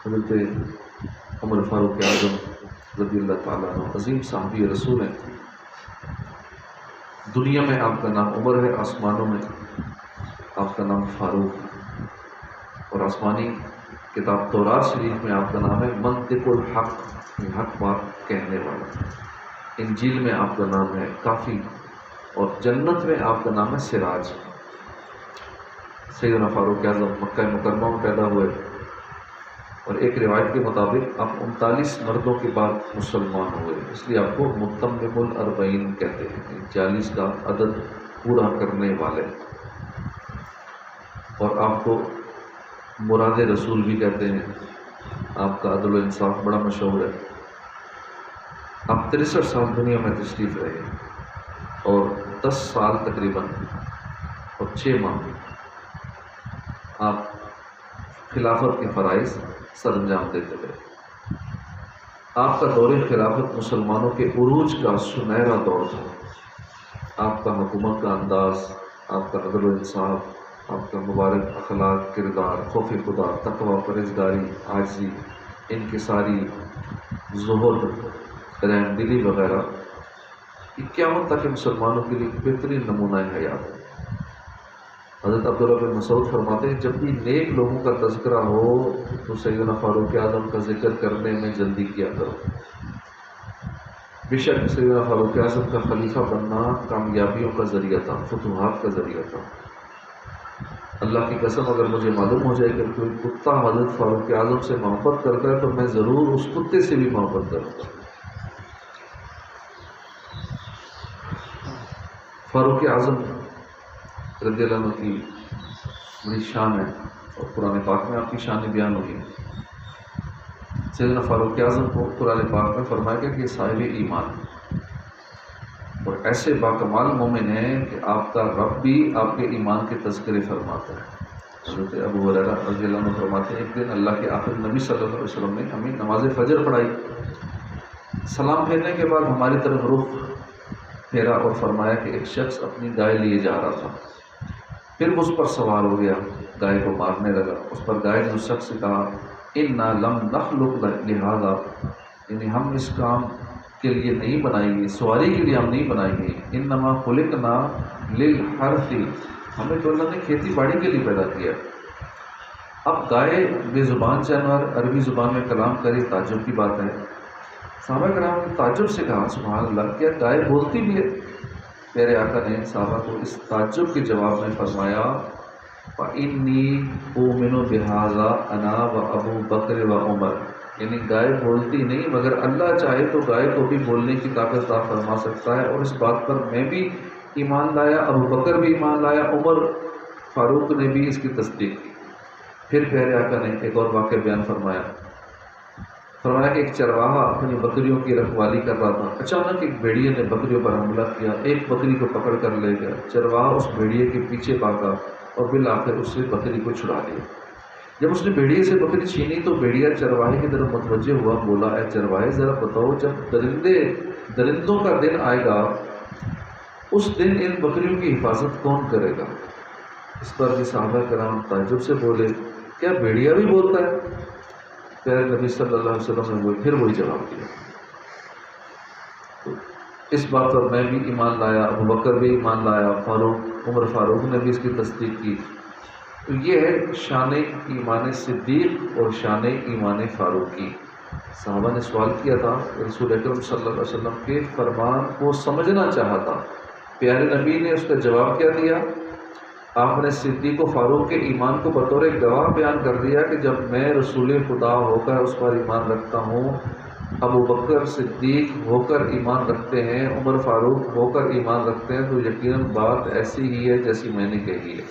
حضرت عمر فاروق اعظم رضی اللہ تعالیٰ عنہ عظیم صحابی رسول ہیں. دنیا میں آپ کا نام عمر ہے، آسمانوں میں آپ کا نام فاروق ہے. اور آسمانی کتاب تورات شریف میں آپ کا نام ہے منطق الحق، حق بات کہنے والا. انجیل میں آپ کا نام ہے کافی، اور جنت میں آپ کا نام ہے سراج. سیدنا فاروق اعظم مکہ مکرمہ میں پیدا ہوئے، اور ایک روایت کے مطابق آپ 39 مردوں کے بعد مسلمان ہوئے، اس لیے آپ کو متمم الاربعین کہتے ہیں، 40 کا عدد پورا کرنے والے. اور آپ کو مراد رسول بھی کہتے ہیں. آپ کا عدل و انصاف بڑا مشہور ہے. آپ 63 سال دنیا میں تشریف رہے، اور 10 سال تقریباً اور 6 ماہ آپ خلافت کے فرائض سر انجام دیتے رہے. آپ کا دور خلافت مسلمانوں کے عروج کا سنہرا دور تھا. آپ کا حکومت کا انداز، آپ کا عدل و انصاف، آپ کا مبارک اخلاق، کردار، خوف خدا، تقوی، پرہیزگاری، عاجزی، انکساری، زہد، رحم دلی وغیرہ، یہ قیامت تک مسلمانوں کے لیے بہترین نمونہ حیات ہے. حضرت عبداللہ بن مسعود فرماتے ہیں جب بھی نیک لوگوں کا تذکرہ ہو تو سیدنا فاروق اعظم کا ذکر کرنے میں جلدی کیا کرو. بے شک سیدنا فاروق اعظم کا خلیفہ بننا کامیابیوں کا ذریعہ تھا، فتوحات کا ذریعہ تھا. اللہ کی قسم اگر مجھے معلوم ہو جائے کہ کوئی کتا حضرت فاروق اعظم سے محبت کرتا ہے تو میں ضرور اس کتے سے بھی محبت کروں گا. فاروق اعظم رضی اللہ عنہ کی بڑی شان ہے، اور قرآن پاک میں آپ کی شان بیان ہوئی. سیدنا فاروق اعظم کو قرآن پاک میں فرمایا گیا کہ یہ صاحب ایمان اور ایسے باکمال مومن ہیں کہ آپ کا رب بھی آپ کے ایمان کے تذکرے فرماتا ہے. حضرت ابو ہریرہ رضی اللہ عنہ فرماتے ہیں ایک دن اللہ کے آخر نبی صلی اللہ علیہ وسلم نے ہمیں نماز فجر پڑھائی. سلام پھیرنے کے بعد ہماری طرف رخ پھیرا اور فرمایا کہ ایک شخص اپنی گائے لیے جا رہا تھا. پھر اس پر سوار ہو گیا، گائے کو مارنے لگا. اس پر گائے نے اس شخص سے کہا اِنَّا لَمْ نَخْلُقْ لِهَذَا، یعنی ہم اس کام کے لیے نہیں بنائی گئی، سواری کے لیے ہم نہیں بنائی گئی. اِنَّمَا خُلِقْنَا لِلْحَرْثِ، ہمیں تو اللہ نے کھیتی باڑی کے لیے پیدا کیا. اب گائے بے زبان جانور عربی زبان میں کلام کرے تعجب کی بات ہے. صحابہ کرام نے تعجب سے کہا سبحان اللہ، کیا گائے بولتی بھی ہے؟ میرے آقا نے صحابہ کو اس تعجب کے جواب میں فرمایا فَإِنِّي أُؤْمِنُ بِهَذَا أَنَا وَأَبُو بَكْرٍ وَعُمَرَ، یعنی گائے بولتی نہیں مگر اللہ چاہے تو گائے کو بھی بولنے کی طاقت عطا فرما سکتا ہے، اور اس بات پر میں بھی ایمان لایا، ابو بکر بھی ایمان لایا، عمر فاروق نے بھی اس کی تصدیق کی. پھر پیارے آقا نے ایک اور واقعہ بیان فرمایا کہ ایک چرواہا اپنی بکریوں کی رکھوالی کر رہا تھا. اچانک ایک بھیڑیے نے بکریوں پر حملہ کیا، ایک بکری کو پکڑ کر لے گیا. چرواہا اس بھیڑیے کے پیچھے بھاگا اور بالآخر اس سے بکری کو چھڑا لیا. جب اس نے بھیڑیے سے بکری چھینی تو بھیڑیا چرواہے کی طرف متوجہ ہوا، بولا اے چرواہے ذرا بتاؤ جب درندوں کا دن آئے گا اس دن ان بکریوں کی حفاظت کون کرے گا؟ اس پر بھی صحابہ کرام تعجب سے بولے کیا بھیڑیا بھی بولتا ہے؟ پیارے نبی صلی اللہ علیہ وسلم نے پھر وہی جواب دیا. تو اس بات پر میں بھی ایمان لایا، ابو بکر بھی ایمان لایا، عمر فاروق نے بھی اس کی تصدیق کی. تو یہ ہے شان ایمان صدیق اور شان ایمان فاروقی. صحابہ نے سوال کیا تھا، رسول اکرم صلی اللہ علیہ وسلم کے فرمان کو سمجھنا چاہا تھا. پیارے نبی نے اس کا جواب کیا دیا؟ آپ نے صدیق و فاروق کے ایمان کو بطور گواہ بیان کر دیا کہ جب میں رسول خدا ہو کر اس پر ایمان رکھتا ہوں، ابو بکر صدیق ہو کر ایمان رکھتے ہیں، عمر فاروق ہو کر ایمان رکھتے ہیں، تو یقیناً بات ایسی ہی ہے جیسی میں نے کہی ہے.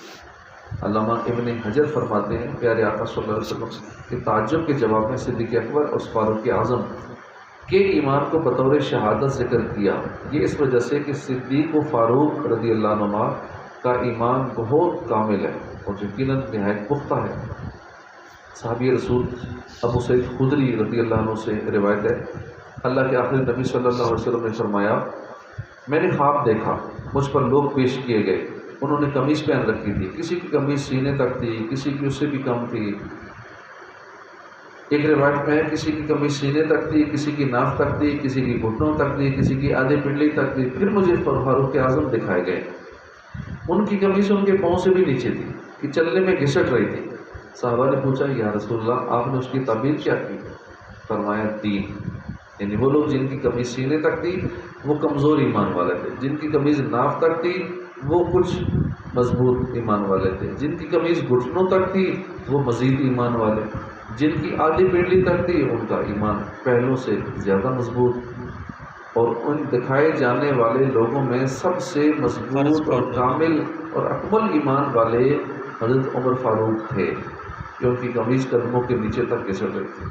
علامہ ابن حجر فرماتے ہیں پیارے آقا صلی اللہ علیہ وسلم کے تعجب کے جواب میں صدیق اکبر اور فاروق اعظم کے ایمان کو بطور شہادت ذکر کیا. یہ اس وجہ سے کہ صدیق و فاروق رضی اللہ عنہ کا ایمان بہت کامل ہے اور یقیناً نہایت پختہ ہے. صحابی رسول ابو سعید خدری رضی اللہ عنہ سے روایت ہے، اللہ کے آخری نبی صلی اللہ علیہ وسلم نے فرمایا میں نے خواب دیکھا، مجھ پر لوگ پیش کیے گئے، انہوں نے قمیص پہن رکھی تھی، کسی کی قمیص سینے تک تھی، کسی کی اس سے بھی کم تھی. ایک روایت میں ہے کسی کی قمیص سینے تک تھی، کسی کی ناف تک تھی، کسی کی گھٹنوں تک تھی، کسی کی آدھی پنڈلی تک تھی۔ پھر مجھے فاروق اعظم دکھائے گئے، ان کی قمیص ان کے پاؤں سے بھی نیچے تھی کہ چلنے میں گھسٹ رہی تھی۔ صحابہ نے پوچھا یا رسول اللہ آپ نے اس کی تعبیر کیا کی؟ فرمایا دین، یعنی وہ لوگ جن کی قمیص سینے تک تھی وہ کمزور ایمان والے تھے، جن کی قمیص ناف تک تھی وہ کچھ مضبوط ایمان والے تھے، جن کی قمیص گھٹنوں تک تھی وہ مزید ایمان والے، جن کی آدھی پنڈلی تک تھی ان کا ایمان پہلوں سے زیادہ مضبوط، اور ان دکھائے جانے والے لوگوں میں سب سے مضبوط اور کامل اور اکمل ایمان والے حضرت عمر فاروق تھے، کیونکہ قمیص قدموں کے نیچے تک گھسٹ رہی تھی۔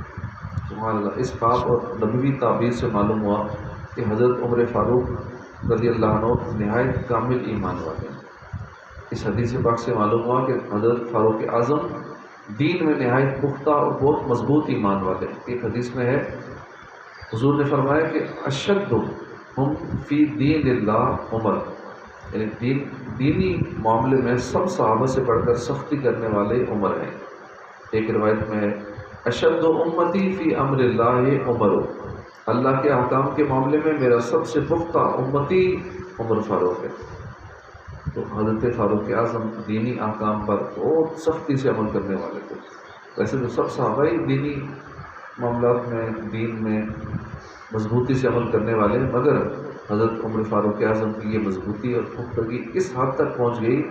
سبحان اللہ۔ اس پاک اور نبوی تعبیر سے معلوم ہوا کہ حضرت عمر فاروق رضی اللہ عنہ نہایت کامل ایمان والے ہیں۔ اس حدیث پاک سے معلوم ہوا کہ حضرت فاروق اعظم دین میں نہایت پختہ اور بہت مضبوط ایمان والے ہیں۔ ایک حدیث میں ہے حضور نے فرمایا کہ اشد ہم فی دین اللہ عمر، یعنی دینی معاملے میں سب صحابہ سے بڑھ کر سختی کرنے والے عمر ہیں۔ ایک روایت میں ہے اشد امتی فی امر اللہ عمر، اللہ کے احکام کے معاملے میں میرا سب سے پختہ امتی عمر فاروق ہے۔ تو حضرت فاروق اعظم دینی احکام پر بہت سختی سے عمل کرنے والے تھے۔ ویسے تو سب صحابہ ہی دینی معاملات میں دین میں مضبوطی سے عمل کرنے والے، مگر حضرت عمر فاروق اعظم کی یہ مضبوطی اور پختگی اس حد تک پہنچ گئی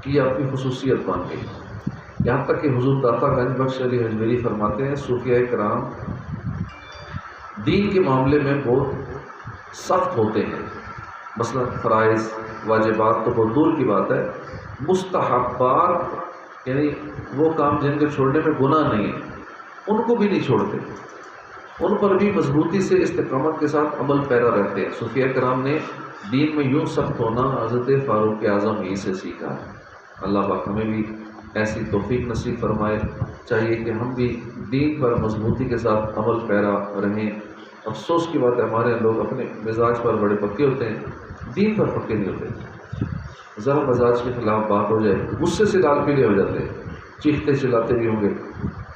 کہ یہ اپنی خصوصیت بن گئی، یہاں تک کہ حضور داتا گنج بخش علی حجویری فرماتے ہیں صوفیاء کرام دین کے معاملے میں بہت سخت ہوتے ہیں، مثلا فرائض واجبات تو بہت دور کی بات ہے، مستحبات یعنی وہ کام جن کے چھوڑنے میں گناہ نہیں ہے ان کو بھی نہیں چھوڑتے، ان پر بھی مضبوطی سے استقامت کے ساتھ عمل پیرا رہتے ہیں۔ صوفیاء کرام نے دین میں یوں سخت ہونا حضرت فاروق اعظم ہی سے سیکھا ہے۔ اللہ پاک ہمیں بھی ایسی توفیق نصیب فرمائے، چاہیے کہ ہم بھی دین پر مضبوطی کے ساتھ عمل پیرا رہیں۔ افسوس کی بات ہے ہمارے لوگ اپنے مزاج پر بڑے پکے ہوتے ہیں، دین پر پکے نہیں ہوتے۔ ذرا مزاج کے خلاف بات ہو جائے غصے سے لال پیلے ہو جاتے ہیں، چیختے چلاتے بھی ہوں گے،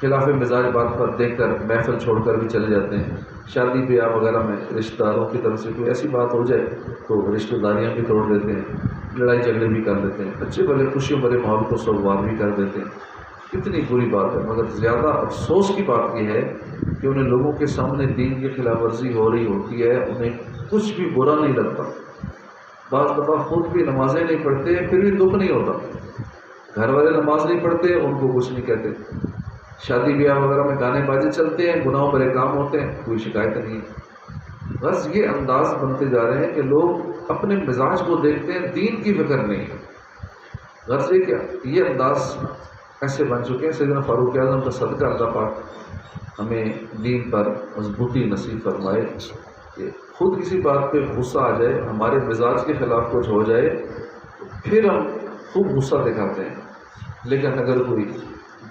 خلاف مزاج بات پر دیکھ کر محفل چھوڑ کر بھی چلے جاتے ہیں۔ شادی بیاہ وغیرہ میں رشتہ داروں کی طرف سے کوئی ایسی بات ہو جائے تو رشتہ داریاں بھی توڑ دیتے ہیں، لڑائی جھگڑے بھی کر دیتے ہیں، اچھے بھلے خوشیوں بھرے ماحول کو سوگوار بھی کر دیتے ہیں۔ کتنی بری بات ہے، مگر زیادہ افسوس کی بات یہ ہے کہ انہیں لوگوں کے سامنے دین کی خلاف ورزی ہو رہی ہوتی ہے، انہیں کچھ بھی برا نہیں لگتا۔ بعض دفعہ خود بھی نمازیں نہیں پڑھتے پھر بھی دکھ نہیں ہوتا، گھر والے نماز نہیں پڑھتے ان کو کچھ نہیں کہتے، شادی بیاہ وغیرہ میں گانے بازے چلتے ہیں، گناہوں بھرے کام ہوتے ہیں، کوئی شکایت نہیں۔ بس یہ انداز بنتے جا رہے ہیں کہ لوگ اپنے مزاج کو دیکھتے ہیں، دین کی فکر نہیں۔ غرض یہ کیا یہ انداز ایسے بن چکے ہیں۔ سیدنا فاروق اعظم کا صدقہ اللہ پاک ہمیں دین پر مضبوطی نصیب فرمائے کہ خود کسی بات پہ غصہ آ جائے، ہمارے مزاج کے خلاف کچھ ہو جائے تو پھر ہم خوب غصہ دکھاتے ہیں، لیکن اگر کوئی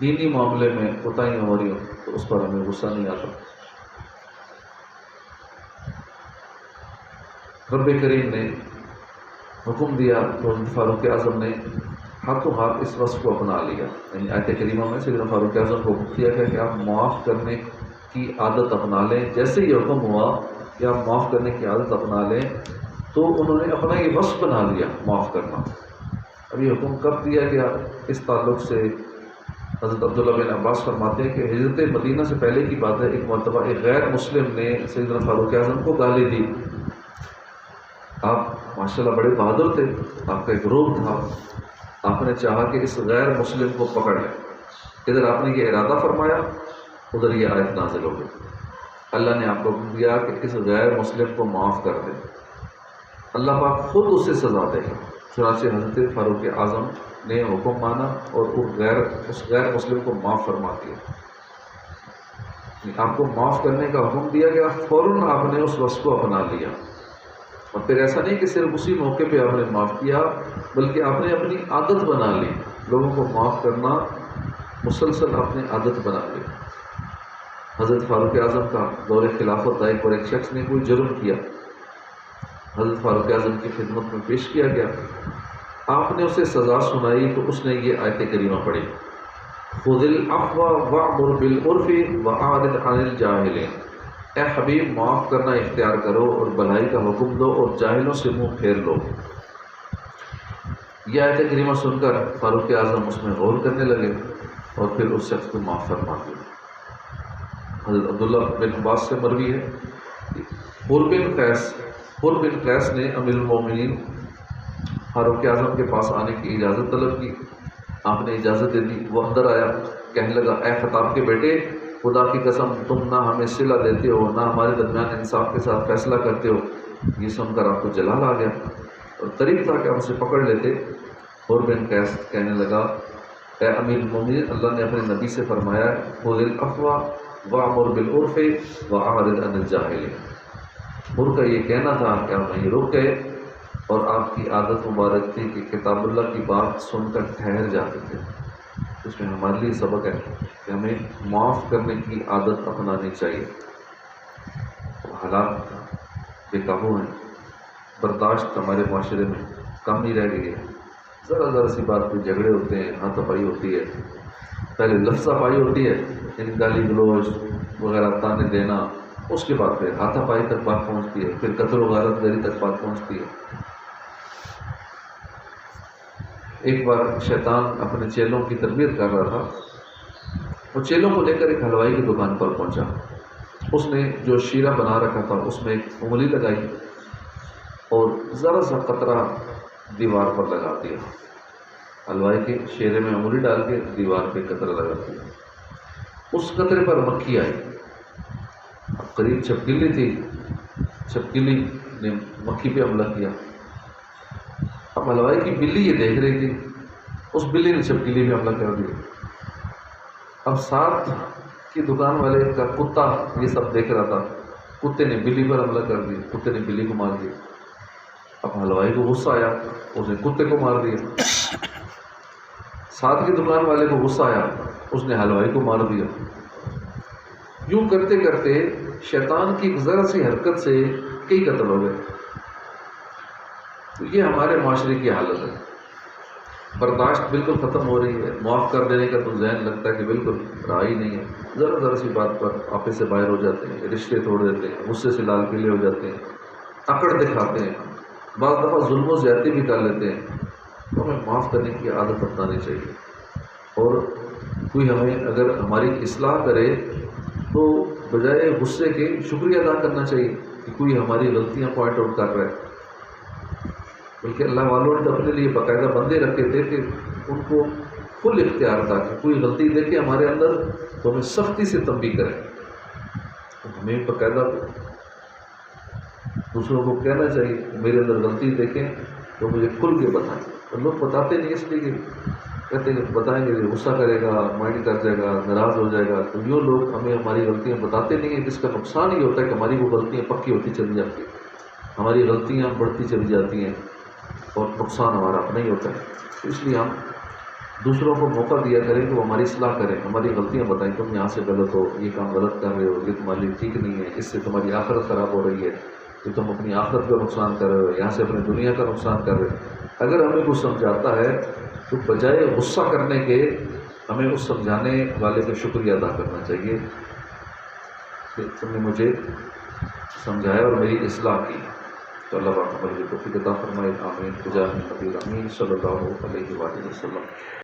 دینی معاملے میں کوتاہیاں ہو رہی ہوں تو اس پر ہمیں غصہ نہیں آتا۔ رب کریم نے حکم دیا تو فاروق اعظم نے ہاتھوں ہاتھ اس وصف کو اپنا لیا، یعنی آیت کریمہ میں سیدنا فاروق اعظم کو حکم دیا گیا کہ آپ معاف کرنے کی عادت اپنا لیں۔ جیسے یہ حکم ہوا کہ آپ معاف کرنے کی عادت اپنا لیں تو انہوں نے اپنا یہ وصف بنا لیا معاف کرنا۔ اب یہ حکم کب دیا گیا؟ اس تعلق سے حضرت عبداللہ بن عباس فرماتے ہیں کہ ہجرت مدینہ سے پہلے کی بات ہے، ایک مرتبہ ایک غیر مسلم نے سیدنا فاروق اعظم کو گالی دی۔ آپ ماشاءاللہ بڑے بہادر تھے، آپ کا ایک روب تھا، آپ نے چاہا کہ اس غیر مسلم کو پکڑ لیں، ادھر آپ نے یہ ارادہ فرمایا، ادھر یہ آیت نازل ہو گئی۔ اللہ نے آپ کو دیا کہ اس غیر مسلم کو معاف کر دیں، اللہ پاک خود اسے سزا دے گا۔ چنانچہ حضرت فاروق اعظم نے حکم مانا اور اس غیر مسلم کو معاف فرما دیا۔ آپ کو معاف کرنے کا حکم دیا گیا، فوراً آپ نے اس وصف کو اپنا لیا، اور پھر ایسا نہیں کہ صرف اسی موقع پہ آپ نے معاف کیا، بلکہ آپ نے اپنی عادت بنا لی، لوگوں کو معاف کرنا مسلسل آپ نے عادت بنا لی۔ حضرت فاروق اعظم کا دور خلافت آئے اور ایک شخص نے کوئی جرم کیا، حضرت فاروق اعظم کی خدمت میں پیش کیا گیا، آپ نے اسے سزا سنائی تو اس نے یہ آیت کریمہ پڑھی، خذ العفو وأمر بالعرف وأعرض عن الجاہلین، اے حبیب معاف کرنا اختیار کرو اور بھلائی کا حکم دو اور جاہلوں سے منہ پھیر لو۔ یہ آیت کریمہ سن کر فاروق اعظم اس میں غور کرنے لگے اور پھر اس شخص کو معاف فرما دیا۔ حضرت عبداللہ بن عباس سے مروی ہے، حر بن قیس نے امیر المومنین فاروق اعظم کے پاس آنے کی اجازت طلب کی، آپ نے اجازت دے دی۔ وہ اندر آیا، کہنے لگا اے خطاب کے بیٹے، خدا کی قسم تم نہ ہمیں صلہ دیتے ہو نہ ہمارے درمیان انصاف کے ساتھ فیصلہ کرتے ہو۔ یہ سن کر آپ کو جلال آ گیا اور قریب تھا کہ ہم اسے پکڑ لیتے۔ حر بن قیس کہنے لگا اے امیر المومنین، اللہ نے اپنے نبی سے فرمایا خذ العفو وأمر بالعرف وأعرض عن الجاہلین۔ حر کا یہ کہنا تھا کہ آپ وہیں رک گئے اور آپ کی عادت مبارک تھی کہ کتاب اللہ کی بات سن کر ٹھہر جاتے تھے۔ اس میں ہمارے لیے سبق ہے کہ ہمیں معاف کرنے کی عادت اپنانی چاہیے۔ حالات بے قابو ہیں، برداشت ہمارے معاشرے میں کم نہیں رہ گئی ہے۔ ذرا سی بات پہ جھگڑے ہوتے ہیں، ہاتھا پائی ہوتی ہے، پہلے لفظہ پائی ہوتی ہے، یعنی گالی گلوچ وغیرہ تانے دینا، اس کے بعد پھر ہاتھا پائی تک بات پہنچتی ہے، پھر قتل و غارت گری تک بات پہنچتی ہے۔ ایک بار شیطان اپنے چیلوں کی تربیت کر رہا تھا، وہ چیلوں کو لے کر ایک حلوائی کی دکان پر پہنچا۔ اس نے جو شیرہ بنا رکھا تھا اس میں ایک انگلی لگائی اور ذرا سا قطرہ دیوار پر لگا دیا۔ حلوائی کے شیرے میں انگلی ڈال کے دیوار پہ قطرہ لگا دیا۔ اس قطرے پر مکھی آئی، اب قریب چھپکلی تھی، چھپکلی نے مکھی پہ حملہ کیا۔ اب حلوائی کی بلی یہ دیکھ رہی تھی، اس بلی نے چھپکلی پہ حملہ کر دیا۔ اب ساتھ کی دکان والے کا کتا یہ سب دیکھ رہا تھا، کتے نے بلی پر حملہ کر دیا، کتے نے بلی کو مار دیا۔ اب حلوائی کو غصہ آیا، اس نے کتے کو مار دیا۔ ساتھ کی دکان والے کو غصہ آیا، اس نے حلوائی کو مار دیا۔ یوں کرتے کرتے شیطان کی ذرا سی حرکت سے کئی قتل ہو گئے۔ تو یہ ہمارے معاشرے کی حالت ہے، برداشت بالکل ختم ہو رہی ہے، معاف کر دینے کا تو ذہن لگتا ہے کہ بالکل رہا ہی نہیں ہے۔ ذرا سی بات پر آپس سے باہر ہو جاتے ہیں، رشتے توڑ دیتے ہیں، غصے سے لال پیلے ہو جاتے ہیں، اکڑ دکھاتے ہیں، بعض دفعہ ظلم و زیادتی بھی کر لیتے ہیں۔ تو ہمیں معاف کرنے کی عادت اپنانی چاہیے، اور کوئی ہمیں اگر ہماری اصلاح کرے تو بجائے غصے کے شکریہ ادا کرنا چاہیے کہ کوئی ہماری غلطیاں پوائنٹ آؤٹ کر رہا ہے۔ بلکہ اللہ والوں نے اپنے لیے باقاعدہ بندے رکھے تھے کہ ان کو فل اختیار تھا کہ کوئی غلطی دیکھے ہمارے اندر تو ہمیں سختی سے تنبیہ کریں۔ تو ہمیں باقاعدہ دوسروں کو کہنا چاہیے کہ میرے اندر غلطی دیکھیں تو مجھے کھل کے بتائیں۔ اور لوگ بتاتے نہیں، اس لیے کہ کہتے ہیں بتائیں گے غصہ کرے گا، مائنڈ کر جائے گا، ناراض ہو جائے گا۔ تو یوں لوگ ہمیں ہماری غلطیاں بتاتے نہیں ہیں، جس کا نقصان یہ ہوتا ہے کہ ہماری وہ غلطیاں پکی ہوتی چلی جاتی ہیں، ہماری غلطیاں بڑھتی چلی جاتی ہیں اور نقصان ہمارا اپنا ہی ہوتا ہے۔ تو اس لیے ہم دوسروں کو موقع دیا کریں کہ وہ ہماری اصلاح کریں، ہماری غلطیاں بتائیں، تم یہاں سے غلط ہو، یہ کام غلط کر رہے ہو، یہ تمہارے لیے ٹھیک نہیں ہے، اس سے تمہاری آخرت خراب ہو رہی ہے، کہ تم اپنی آخرت کا نقصان کر رہے ہو، یہاں سے اپنی دنیا کا نقصان کر رہے ہو۔ اگر ہمیں کچھ سمجھاتا ہے تو بجائے غصہ کرنے کے ہمیں اس سمجھانے والے کا شکریہ ادا کرنا چاہیے کہ تم نے مجھے سمجھایا اور میری اصلاح کی۔ تو اللہ پاک ہماری توفیق عطا فرمائے، آمین بجاہ نبی الامین صلی اللہ علیہ وآلہ وسلم۔